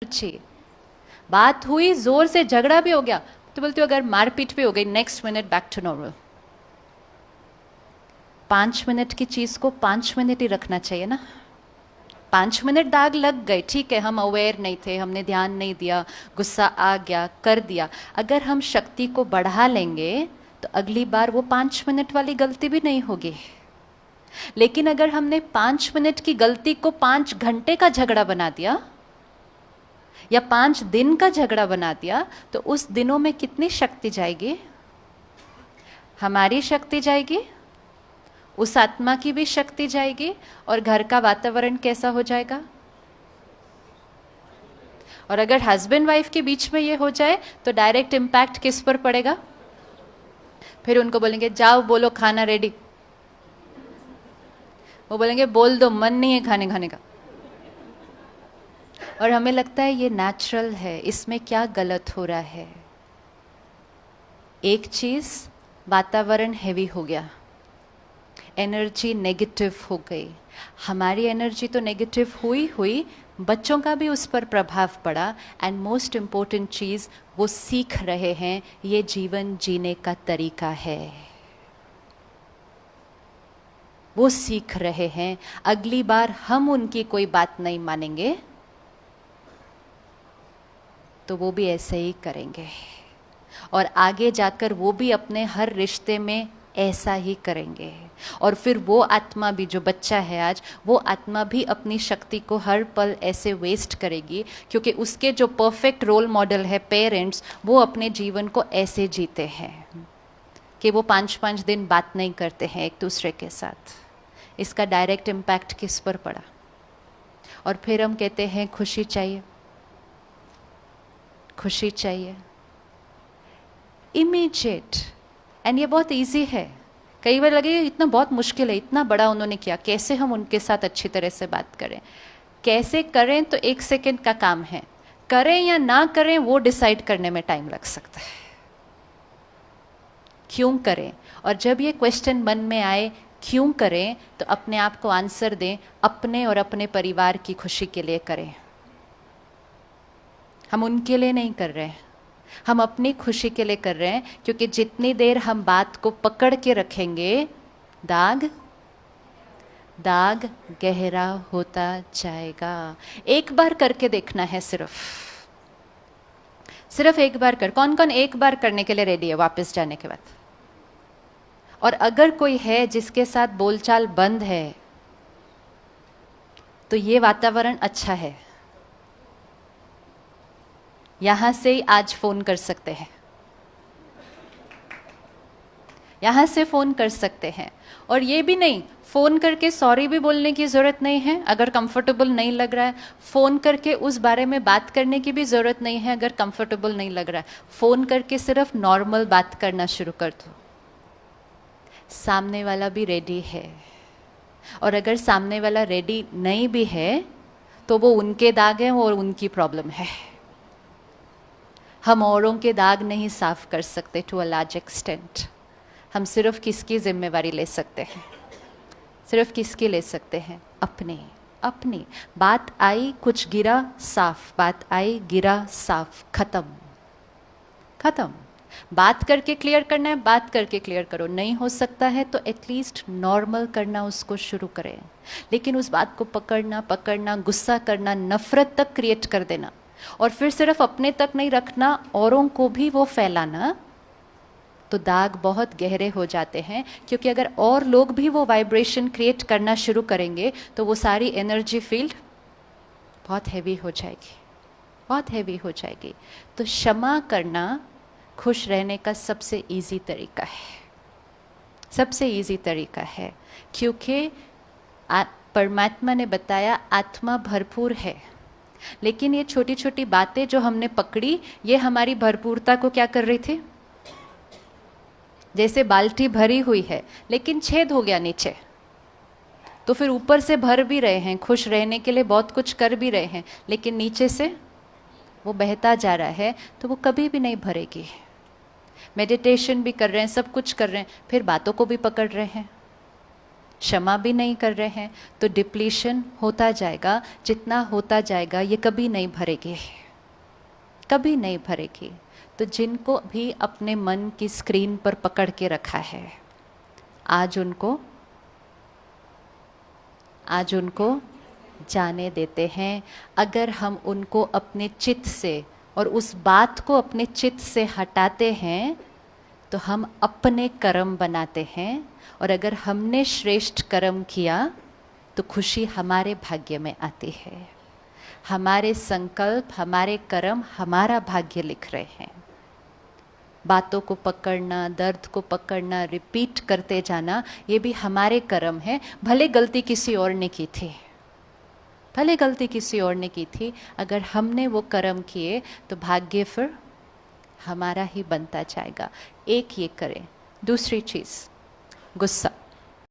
अच्छी बात हुई, जोर से झगड़ा भी हो गया तो बोलती हूँ अगर मारपीट भी हो गई next minute back to normal. 5 minute की चीज को 5 मिनट ही रखना चाहिए ना। 5 मिनट दाग लग गए, ठीक है, हम अवेयर नहीं थे, हमने ध्यान नहीं दिया, गुस्सा आ गया, कर दिया। अगर हम शक्ति को बढ़ा लेंगे तो अगली बार वो 5 मिनट वाली गलती भी नहीं होगी। लेकिन अगर हमने 5 मिनट की गलती को 5 घंटे का झगड़ा बना दिया या 5 दिन का झगड़ा बना दिया तो उस दिनों में कितनी शक्ति जाएगी? हमारी शक्ति जाएगी, उस आत्मा की भी शक्ति जाएगी, और घर का वातावरण कैसा हो जाएगा? और अगर हस्बैंड वाइफ के बीच में ये हो जाए तो डायरेक्ट इम्पैक्ट किस पर पड़ेगा? फिर उनको बोलेंगे जाओ बोलो खाना रेडी, वो बोलेंगे बोल दो मन नहीं है खाने खाने का। और हमें लगता है ये नेचुरल है, इसमें क्या गलत हो रहा है? एक चीज, वातावरण हैवी हो गया, एनर्जी नेगेटिव हो गई। हमारी एनर्जी तो नेगेटिव हुई हुई, बच्चों का भी उस पर प्रभाव पड़ा। एंड मोस्ट इम्पोर्टेंट चीज, वो सीख रहे हैं ये जीवन जीने का तरीका है, वो सीख रहे हैं। अगली बार हम उनकी कोई बात नहीं मानेंगे तो वो भी ऐसे ही करेंगे, और आगे जाकर वो भी अपने हर रिश्ते में ऐसा ही करेंगे। और फिर वो आत्मा भी, जो बच्चा है आज, वो आत्मा भी अपनी शक्ति को हर पल ऐसे वेस्ट करेगी, क्योंकि उसके जो परफेक्ट रोल मॉडल है पेरेंट्स, वो अपने जीवन को ऐसे जीते हैं कि वो 5-5 दिन बात नहीं करते हैं एक दूसरे के साथ। इसका डायरेक्ट इम्पैक्ट किस पर पड़ा? और फिर हम कहते हैं खुशी चाहिए, खुशी चाहिए, इमीडिएट। एंड ये बहुत इजी है। कई बार लगे इतना बहुत मुश्किल है, इतना बड़ा उन्होंने किया, कैसे हम उनके साथ अच्छी तरह से बात करें? कैसे करें तो 1 सेकेंड का काम है, करें या ना करें वो डिसाइड करने में टाइम लग सकता है। क्यों करें? और जब ये क्वेश्चन मन में आए क्यों करें, तो अपने आप को आंसर दें, अपने और अपने परिवार की खुशी के लिए करें। हम उनके लिए नहीं कर रहे हैं, हम अपनी खुशी के लिए कर रहे हैं। क्योंकि जितनी देर हम बात को पकड़ के रखेंगे, दाग दाग गहरा होता जाएगा। एक बार करके देखना है, सिर्फ एक बार कर। कौन कौन एक बार करने के लिए रेडी है वापस जाने के बाद? और अगर कोई है जिसके साथ बोलचाल बंद है तो ये वातावरण अच्छा है, यहां से ही आज फोन कर सकते हैं, यहां से फोन कर सकते हैं। और ये भी नहीं, फोन करके सॉरी भी बोलने की जरूरत नहीं है अगर कंफर्टेबल नहीं लग रहा है। फोन करके उस बारे में बात करने की भी जरूरत नहीं है अगर कंफर्टेबल नहीं लग रहा है। फोन करके सिर्फ नॉर्मल बात करना शुरू कर दो, सामने वाला भी रेडी है। और अगर सामने वाला रेडी नहीं भी है तो वो उनके दाग हैं और उनकी प्रॉब्लम है। हम औरों के दाग नहीं साफ कर सकते टू अ लार्ज एक्सटेंट। हम सिर्फ किसकी जिम्मेवारी ले सकते हैं? सिर्फ किसकी ले सकते हैं? अपनी। अपनी बात आई, कुछ गिरा, साफ। बात आई, गिरा, साफ, खत्म खत्म। बात करके क्लियर करना है, बात करके क्लियर करो। नहीं हो सकता है तो एटलीस्ट नॉर्मल करना उसको शुरू करें। लेकिन उस बात को पकड़ना पकड़ना, गुस्सा करना, नफरत तक क्रिएट कर देना, और फिर सिर्फ अपने तक नहीं रखना, औरों को भी वो फैलाना, तो दाग बहुत गहरे हो जाते हैं। क्योंकि अगर और लोग भी वो वाइब्रेशन क्रिएट करना शुरू करेंगे तो वो सारी एनर्जी फील्ड बहुत हैवी हो जाएगी, बहुत हैवी हो जाएगी। तो क्षमा करना खुश रहने का सबसे इजी तरीका है, सबसे इजी तरीका है। क्योंकि परमात्मा ने बताया आत्मा भरपूर है, लेकिन ये छोटी छोटी बातें जो हमने पकड़ी, ये हमारी भरपूरता को क्या कर रही थी? जैसे बाल्टी भरी हुई है लेकिन छेद हो गया नीचे, तो फिर ऊपर से भर भी रहे हैं, खुश रहने के लिए बहुत कुछ कर भी रहे हैं, लेकिन नीचे से वो बहता जा रहा है, तो वो कभी भी नहीं भरेगी। मेडिटेशन भी कर रहे हैं, सब कुछ कर रहे हैं, फिर बातों को भी पकड़ रहे हैं, क्षमा भी नहीं कर रहे हैं, तो डिप्लीशन होता जाएगा। जितना होता जाएगा ये कभी नहीं भरेगी, कभी नहीं भरेगी। तो जिनको भी अपने मन की स्क्रीन पर पकड़ के रखा है, आज उनको जाने देते हैं। अगर हम उनको अपने चित्त से और उस बात को अपने चित्त से हटाते हैं तो हम अपने कर्म बनाते हैं, और अगर हमने श्रेष्ठ कर्म किया तो खुशी हमारे भाग्य में आती है। हमारे संकल्प, हमारे कर्म हमारा भाग्य लिख रहे हैं। बातों को पकड़ना, दर्द को पकड़ना, रिपीट करते जाना, ये भी हमारे कर्म है। भले गलती किसी और ने की थी, भले गलती किसी और ने की थी, अगर हमने वो कर्म किए तो भाग्य फिर हमारा ही बनता जाएगा। एक ये करें। दूसरी चीज़, गुस्सा।